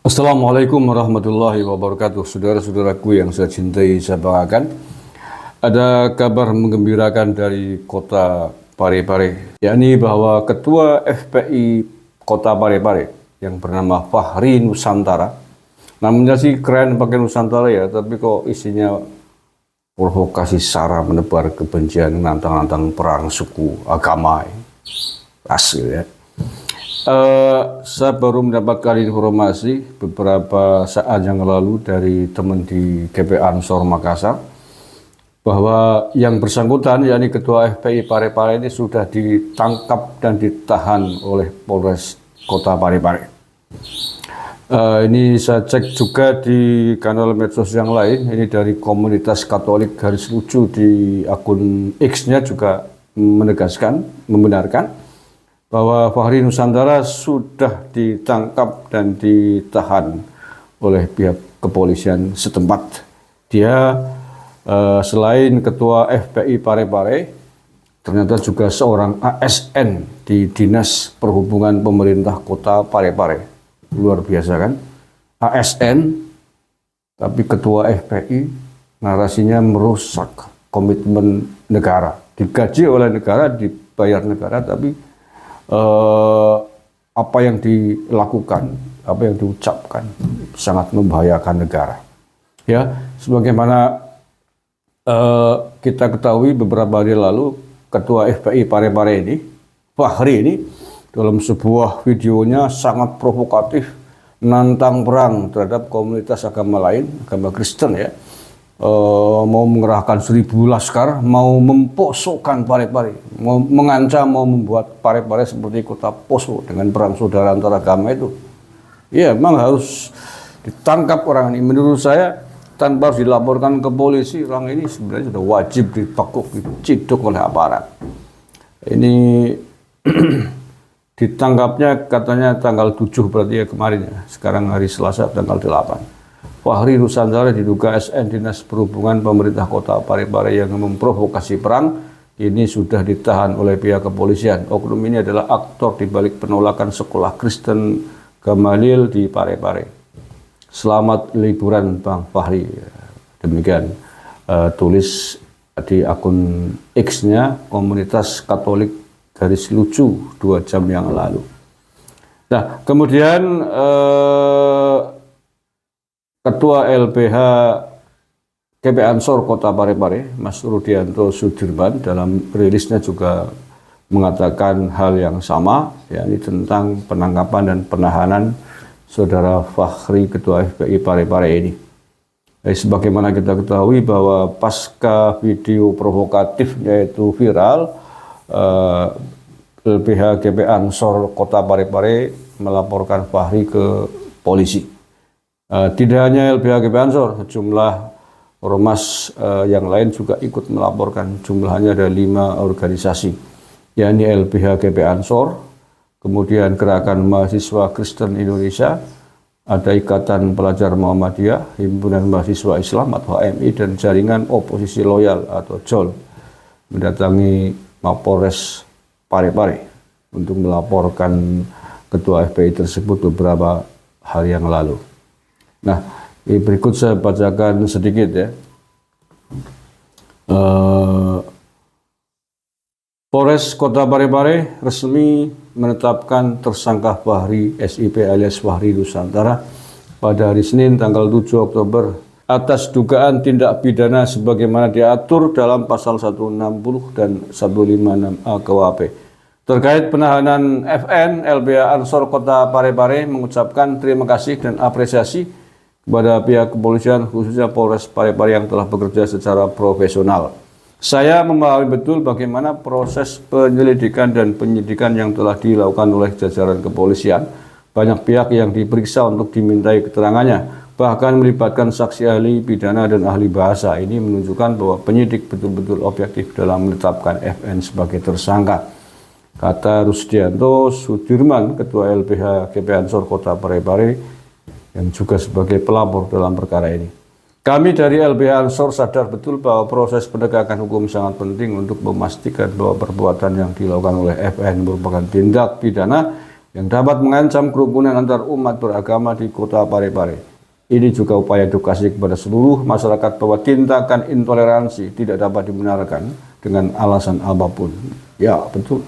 Assalamualaikum warahmatullahi wabarakatuh. Saudara-saudaraku yang saya cintai, saya banggakan. Ada kabar menggembirakan dari kota Parepare, yakni bahwa Ketua FPI Kota Parepare yang bernama Fahri Nusantara, namanya sih keren pakai Nusantara ya, tapi kok isinya provokasi sara, menebar kebencian, nantang-nantang perang suku, agama, ras gitu ya. Saya baru mendapatkan informasi beberapa saat yang lalu dari teman di GP Ansor Makassar bahwa yang bersangkutan, yakni Ketua FPI Parepare ini sudah ditangkap dan ditahan oleh Polres Kota Parepare. Ini saya cek juga di kanal medsos yang lain, ini dari komunitas Katolik Garis Lucu di akun X-nya juga membenarkan bahwa Fahri Nusantara sudah ditangkap dan ditahan oleh pihak kepolisian setempat. Dia selain Ketua FPI Parepare, ternyata juga seorang ASN di Dinas Perhubungan Pemerintah Kota Parepare. Luar biasa kan? ASN, tapi Ketua FPI, narasinya merusak komitmen negara. Digaji oleh negara, dibayar negara, tapi apa yang dilakukan, apa yang diucapkan sangat membahayakan negara. Ya, sebagaimana kita ketahui beberapa hari lalu, Ketua FPI Parepare ini, Fahri ini, dalam sebuah videonya sangat provokatif, nantang perang terhadap komunitas agama lain, agama Kristen ya. Mau mengerahkan 1000 laskar, mau memposokkan Parepare, mau mengancam, mau membuat Parepare seperti kota poso dengan perang saudara antara agama itu. Ya, memang harus ditangkap orang ini. Menurut saya, tanpa harus dilaporkan ke polisi, orang ini sebenarnya sudah wajib dipekuk, diciduk oleh aparat. Ini ditangkapnya katanya tanggal 7 berarti ya kemarin ya. Sekarang hari Selasa tanggal 8. Fahri Nusantara diduga ASN Dinas Perhubungan Pemerintah Kota Parepare yang memprovokasi perang ini sudah ditahan oleh pihak kepolisian. Oknum ini adalah aktor di balik penolakan sekolah Kristen Gamaliel di Parepare. Selamat liburan Bang Fahri. Demikian tulis di akun X-nya komunitas Katolik Garis Lucu 2 jam yang lalu. Nah, kemudian Ketua LBH GP Ansor Kota Parepare, Mas Rudianto Sudirman, dalam rilisnya juga mengatakan hal yang sama, yakni tentang penangkapan dan penahanan Saudara Fahri Ketua FPI Parepare ini. Sebagaimana kita ketahui bahwa pasca video provokatif yaitu viral, LBH GP Ansor Kota Parepare melaporkan Fahri ke polisi. Tidak hanya LBH GP Ansor, sejumlah ormas yang lain juga ikut melaporkan. Jumlahnya ada 5 organisasi, yakni LBH GP Ansor, kemudian Gerakan Mahasiswa Kristen Indonesia, ada Ikatan Pelajar Muhammadiyah, Himpunan Mahasiswa Islam atau HMI, dan Jaringan Oposisi Loyal atau JOL mendatangi Mapolres Parepare untuk melaporkan Ketua FPI tersebut beberapa hari yang lalu. Nah, berikut saya bacakan sedikit ya. Polres Kota Parepare resmi menetapkan tersangka Fahri SIP alias Fahri Nusantara pada hari Senin tanggal 7 Oktober atas dugaan tindak pidana sebagaimana diatur dalam pasal 160 dan 156A KUHP. Terkait penahanan FN, LBH Ansor Kota Parepare mengucapkan terima kasih dan apresiasi kepada pihak kepolisian khususnya Polres Parepare yang telah bekerja secara profesional. Saya memahami betul bagaimana proses penyelidikan dan penyidikan yang telah dilakukan oleh jajaran kepolisian. Banyak pihak yang diperiksa untuk dimintai keterangannya, bahkan melibatkan saksi ahli pidana dan ahli bahasa. Ini menunjukkan bahwa penyidik betul-betul objektif dalam menetapkan FN sebagai tersangka, kata Rusdianto Sudirman, Ketua LBH GP Ansor Kota Parepare, yang juga sebagai pelapor dalam perkara ini. Kami dari LBH Ansor sadar betul bahwa proses penegakan hukum sangat penting untuk memastikan bahwa perbuatan yang dilakukan oleh FN merupakan tindak pidana yang dapat mengancam kerukunan antar umat beragama di Kota Parepare. Ini juga upaya edukasi kepada seluruh masyarakat bahwa tindakan intoleransi tidak dapat dibenarkan dengan alasan apapun. Ya, betul.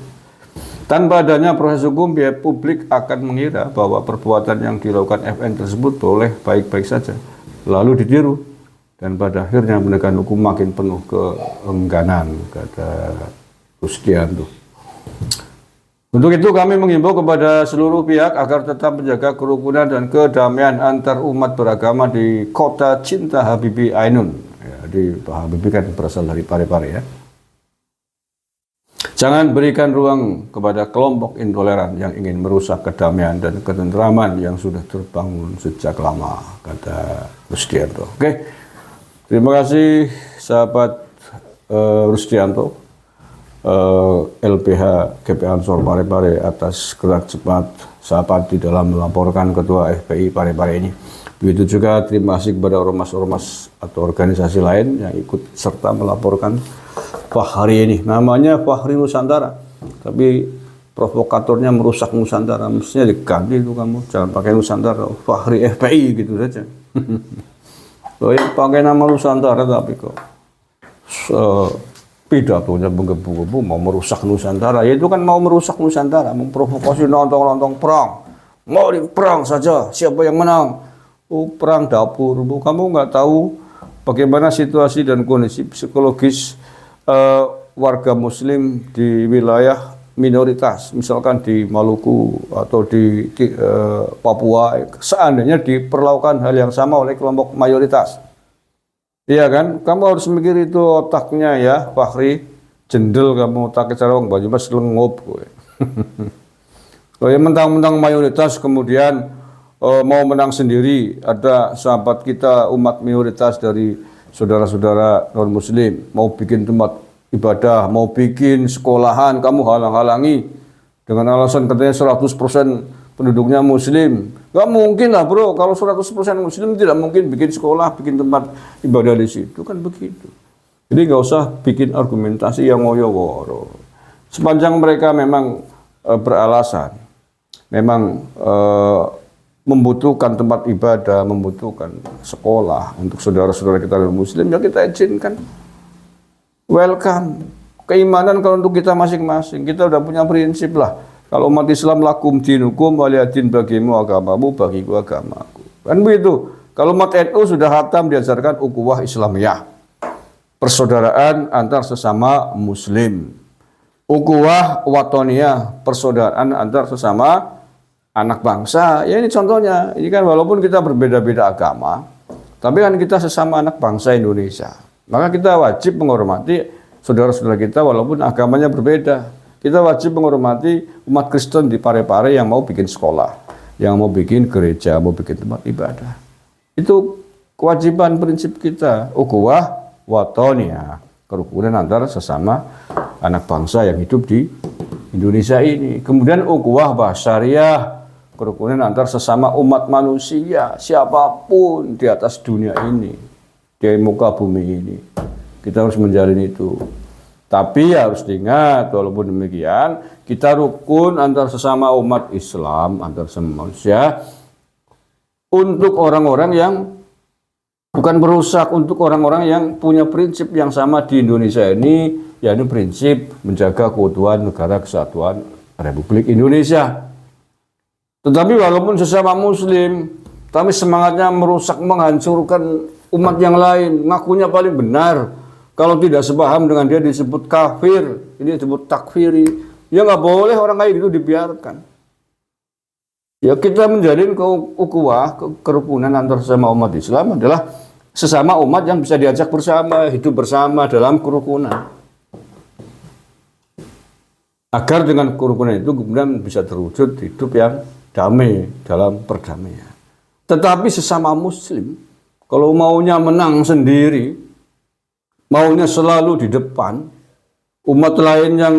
Tanpa adanya proses hukum, pihak publik akan mengira bahwa perbuatan yang dilakukan FN tersebut boleh baik-baik saja, lalu ditiru, dan pada akhirnya penegakan hukum makin penuh keengganan, kata Rusdianto. Untuk itu kami mengimbau kepada seluruh pihak agar tetap menjaga kerukunan dan kedamaian antar umat beragama di Kota Cinta Habibie Ainun. Ya, di Habibie kan berasal dari Parepare ya. Jangan berikan ruang kepada kelompok intoleran yang ingin merusak kedamaian dan ketentraman yang sudah terbangun sejak lama, kata Rusdianto. Oke, terima kasih sahabat Rusdianto, LBH GP Ansor Parepare atas gerak cepat sahabat di dalam melaporkan Ketua FPI Parepare ini. Begitu juga terima kasih kepada ormas-ormas atau organisasi lain yang ikut serta melaporkan Fahri ini. Namanya Fahri Nusantara, tapi provokatornya merusak Nusantara. Mestinya diganti itu kamu, jangan pakai Nusantara, Fahri FPI gitu saja. Loh, yang pakai nama Nusantara tapi kok pidatonya menggebu-gebu mau merusak Nusantara. Ya itu kan mau merusak Nusantara, memprovokasi nonton-nonton perang. Mau perang saja, siapa yang menang? Oh, perang dapur. Kamu nggak tahu bagaimana situasi dan kondisi psikologis warga muslim di wilayah minoritas, misalkan di Maluku atau di Papua, seandainya diperlakukan hal yang sama oleh kelompok mayoritas. Iya kan? Kamu harus mikir itu otaknya ya, Fahri. Jendel kamu otaknya cara wong baju mas lengup gue. Kalau yang mentang-mentang mayoritas kemudian mau menang sendiri, ada sahabat kita umat minoritas dari saudara-saudara non-muslim mau bikin tempat ibadah, mau bikin sekolahan, kamu halang-halangi dengan alasan katanya 100% penduduknya muslim. Gak mungkin lah bro, kalau 100% muslim tidak mungkin bikin sekolah, bikin tempat ibadah di situ, kan begitu. Jadi gak usah bikin argumentasi yang ngoyo-woro. Sepanjang mereka memang beralasan, memang membutuhkan tempat ibadah, membutuhkan sekolah untuk saudara-saudara kita non-muslim, ya kita izinkan. Welcome. Keimanan kalau untuk kita masing-masing, kita udah punya prinsip lah. Kalau umat Islam lakum dinukum waliyadin, bagimu agamamu, bagiku agamaku. Kan begitu. Kalau umat NU sudah hatam diajarkan ukhuwah Islamiyah, persaudaraan antar sesama muslim. Ukhuwah watoniyah, persaudaraan antar sesama anak bangsa. Ya ini contohnya. Ini kan walaupun kita berbeda-beda agama, tapi kan kita sesama anak bangsa Indonesia. Maka kita wajib menghormati saudara-saudara kita walaupun agamanya berbeda. Kita wajib menghormati umat Kristen di Parepare yang mau bikin sekolah, yang mau bikin gereja, mau bikin tempat ibadah. Itu kewajiban prinsip kita. Ukhuwah watoniyah, kerukunan antar sesama anak bangsa yang hidup di Indonesia ini. Kemudian ukhuwah basyariah, kerukunan antar sesama umat manusia, siapapun di atas dunia ini, di muka bumi ini. Kita harus menjalin itu. Tapi harus diingat, walaupun demikian, kita rukun antar sesama umat Islam, antar sesama manusia, untuk orang-orang yang bukan merusak, untuk orang-orang yang punya prinsip yang sama di Indonesia ini, yakni prinsip menjaga keutuhan negara kesatuan Republik Indonesia. Tetapi walaupun sesama muslim, tapi semangatnya merusak, menghancurkan umat yang lain, ngakunya paling benar. Kalau tidak sepaham dengan dia disebut kafir, ini disebut takfiri. Ya nggak boleh orang kayak gitu dibiarkan. Ya kita menjalin ukhuwah, kerukunan antar sesama umat Islam adalah sesama umat yang bisa diajak bersama, hidup bersama dalam kerukunan. Agar dengan kerukunan itu kemudian bisa terwujud hidup yang damai dalam perdamaian. Tetapi sesama muslim, kalau maunya menang sendiri, maunya selalu di depan, umat lain yang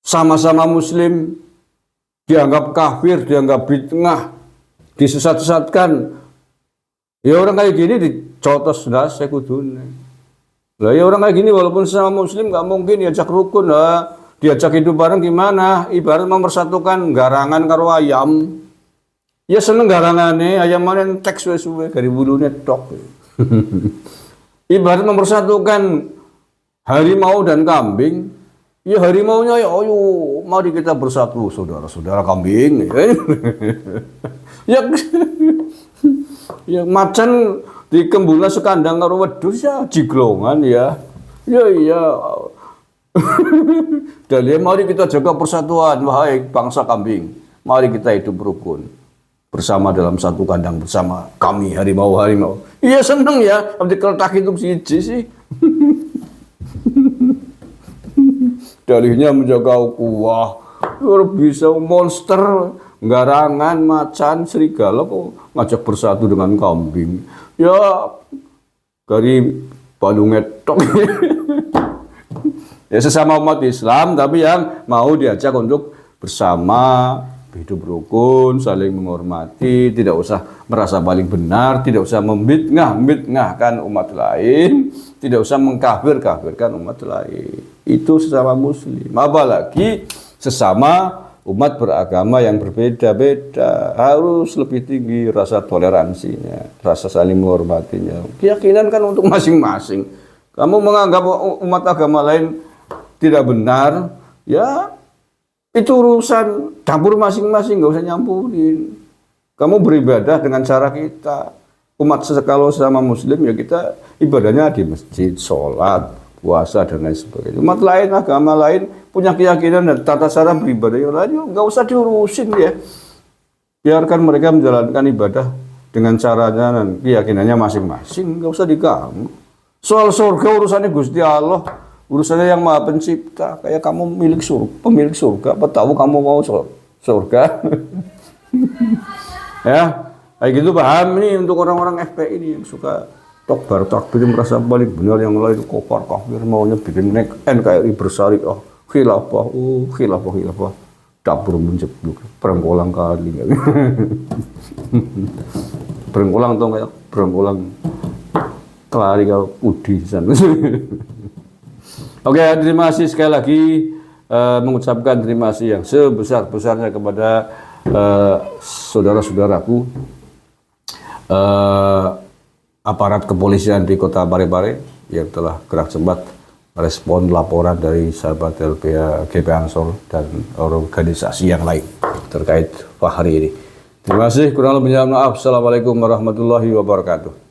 sama-sama muslim dianggap kafir, dianggap bid'ah, disesat-sesatkan, Ya orang kayak gini dicotos das saya kudune. Lah ya orang kayak gini walaupun sesama muslim nggak mungkin diajak rukun lah. Diajak hidup bareng gimana? Ibarat mempersatukan garangan karo ayam. Ya seneng garangane ayam mana entek suwe-suwe dari bulunya tok. Ibarat mempersatukan harimau dan kambing. Ya harimaunya ya ayo mari kita bersatu saudara-saudara kambing. Ya ya macan di kembula sekandang karo wedhus ya jiglongan ya. Ya iya. Dan ya, mari kita jaga persatuan, wahai bangsa kambing. Mari kita hidup rukun bersama dalam satu kandang bersama kami harimau-harimau. Iya seneng ya, tapi keletak itu siji sih. Dalihnya menjaga ukhuwah. Luar biasa monster, garangan, macan, serigala kok ngajak bersatu dengan kambing. Ya dari balungetok. Ya sesama umat Islam tapi yang mau diajak untuk bersama hidup rukun, saling menghormati, tidak usah merasa paling benar, tidak usah membid'ngahkan umat lain, tidak usah mengkafir-kafirkan umat lain. Itu sesama muslim. Apalagi sesama umat beragama yang berbeda-beda, harus lebih tinggi rasa toleransinya, rasa saling menghormatinya. Keyakinan kan untuk masing-masing. Kamu menganggap umat agama lain tidak benar, ya itu urusan dapur masing-masing, nggak usah nyampurin. Kamu beribadah dengan cara kita. Umat kalau sama muslim ya kita ibadahnya di masjid, sholat, puasa dan lain sebagainya. Umat lain, agama lain punya keyakinan dan tata cara beribadah yang lain, nggak usah diurusin ya. Biarkan mereka menjalankan ibadah dengan caranya dan keyakinannya masing-masing, nggak usah diganggu. Soal surga urusannya Gusti Allah. Urusannya yang Maha Pencipta. Kayak kamu pemilik surga, apa tahu kamu mau surga? Ya, kayak gitu paham ini untuk orang-orang FPI ini yang suka takbir merasa paling benar, yang lain kofar kafir, maunya bikin NKRI bersyariah, khilafah. Dapur menjeblok, perengkolang kali. Perengkolang tuh kayak perengkolang kelari kalau udi sana. Oke, terima kasih sekali lagi, mengucapkan terima kasih yang sebesar-besarnya kepada saudara-saudaraku aparat kepolisian di Kota Parepare yang telah gerak cepat merespon laporan dari sahabat LBH GP Ansor dan organisasi yang lain terkait Fahri ini. Terima kasih, kurang lebihnya maaf. Assalamualaikum warahmatullahi wabarakatuh.